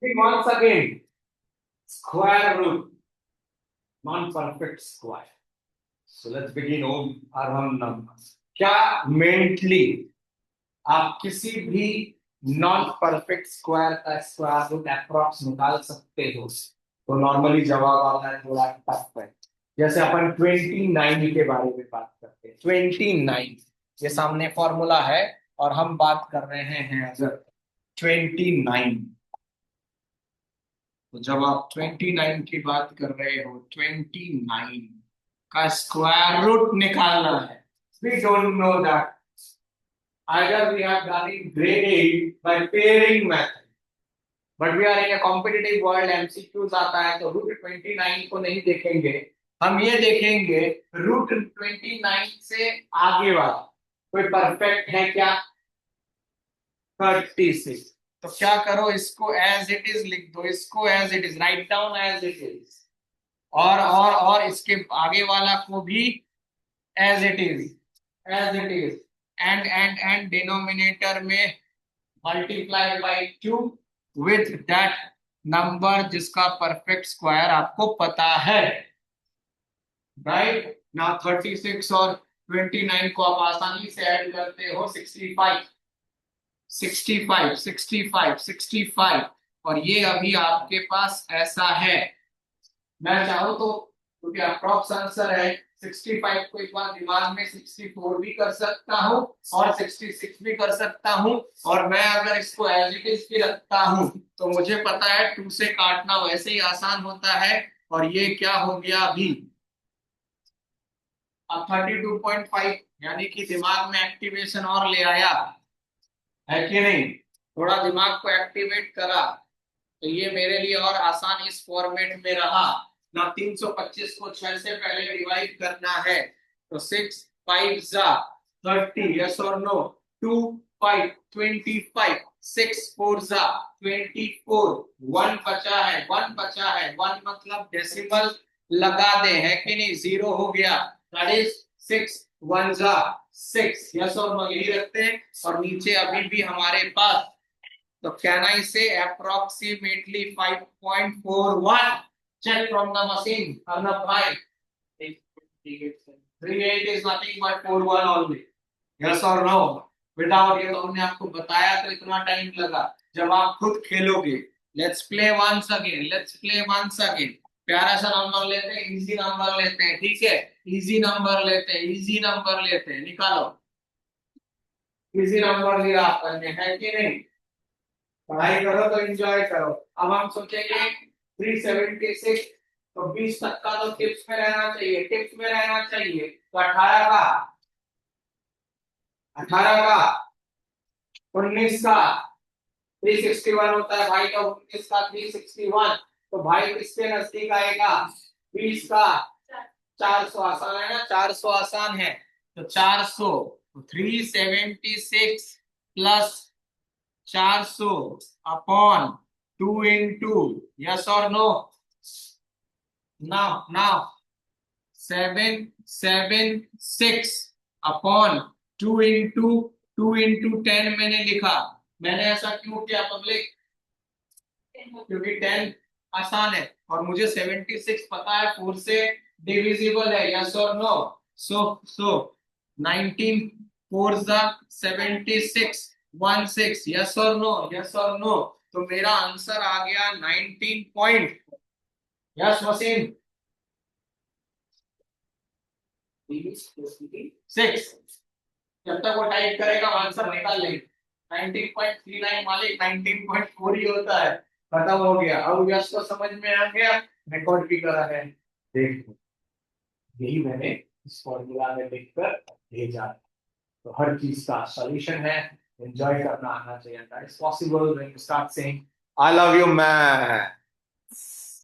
once again, square root, non-perfect square. So let's begin on our numbers. क्या mentally आप किसी भी non perfect square का square root approx निकाल सकते हो? तो नॉर्मली जवाब आता है थोड़ा टफ है। जैसे अपन 29 के बारे में बात करते हैं, 29 ये सामने फॉर्मूला है और हम बात कर रहे हैं अगर 29, तो जब आप 29 की बात कर रहे हो, 29 का स्क्वायर रूट निकालना है। We don't know that, either we have done in grade 8 by pairing method, but we are in a competitive world, MCQs आता है तो रूट 29 को नहीं देखेंगे, हम ये देखेंगे रूट 29 से आगे वाला कोई परफेक्ट है क्या? 36। तो क्या करो, इसको एज इट इज लिख दो, इसको as it is write down as it is, और इसके आगे वाला को भी as it is, as it is, and denominator में multiply by 2 with that number जिसका परफेक्ट स्क्वायर आपको पता है, राइट ना। 36 और 29 को आप आसानी से ऐड करते हो, 65, 65, 65, 65, और ये अभी आपके पास ऐसा है। मैं चाहूं तो, क्योंकि अप्रॉक्स आंसर है 65 को एक बार दिमाग में 64 भी कर सकता हूं और 66 भी कर सकता हूं, और मैं अगर इसको एज इट इज भी रखता हूं तो मुझे पता है 2 से काटना वैसे ही आसान होता है। और ये क्या हो गया अभी, अब 32.5, यानी कि दिमाग में एक्टिवेशन और ले आया है कि नहीं, थोड़ा दिमाग को एक्टिवेट करा, तो ये मेरे लिए और आसान इस फॉर्मेट में रहा ना। 325 को 6 से पहले डिवाइड करना है, तो 6 5 जा 30, यस और नो। 2 5 25, 6 4 जा 24, 1 बचा है, 1 बचा है, 1 मतलब डेसिमल लगा दे, है कि नहीं, 0 हो गया, दैट इज 6 1 जा 6, यस और नो, यही रखते हैं। और नीचे अभी भी हमारे पास, तो can I say approximately 5.41? Check from the machine. Arnab bhai. 38 is nothing but 41 only. Yes or no? Without ये तो हमने आपको बताया तो इतना टाइम लगा, जब आप खुद खेलोगे। Let's play once again. Let's play once again. प्यारा सा नंबर लेते हैं, इजी नंबर लेते हैं, ठीक है, इजी नंबर लेते हैं, इजी नंबर लेते हैं, निकालो। इजी नंबर लिया आपने, है कि नहीं? पढ़ाई करो तो एंजॉय करो। अब हम सोचेंगे 376, तो 20 तक का तो टिप्स में रहना चाहिए, टिप्स में रहना चाहिए, तो 18 का 19 का 361 होता है भाई, तो 19 का 361, तो भाई किसके नजदीक आएगा? 20 का 400, आसान है ना, 400 आसान है, तो 400, 376 प्लस 400 अपॉन 2 इंटू, यस और नो, नाउ 776 अपॉन 2 इंटू 10 मैंने लिखा। मैंने ऐसा क्यों किया पब्लिक? क्योंकि 10 आसान है और मुझे 76 पता है 4 से डिविजिबल है, यस और नो। सो 19 4 जा 76 16, यस और नो, यस और नो। तो मेरा आंसर आ गया 19 पॉइंट, यस वसीम, 6। जब तक वो टाइप करेगा आंसर निकाल लेंगे। 19.39 मालिक 19.4 ही होता है, खत्म हो गया। अब यश को समझ में आ गया, रिकॉर्ड भी करा है, देखो यही मैंने इस फॉर्मूला में लिखकर भेजा। तो हर चीज का सॉल्यूशन है, एंजॉय करना आना चाहिए। That is possible when you start saying I love you man.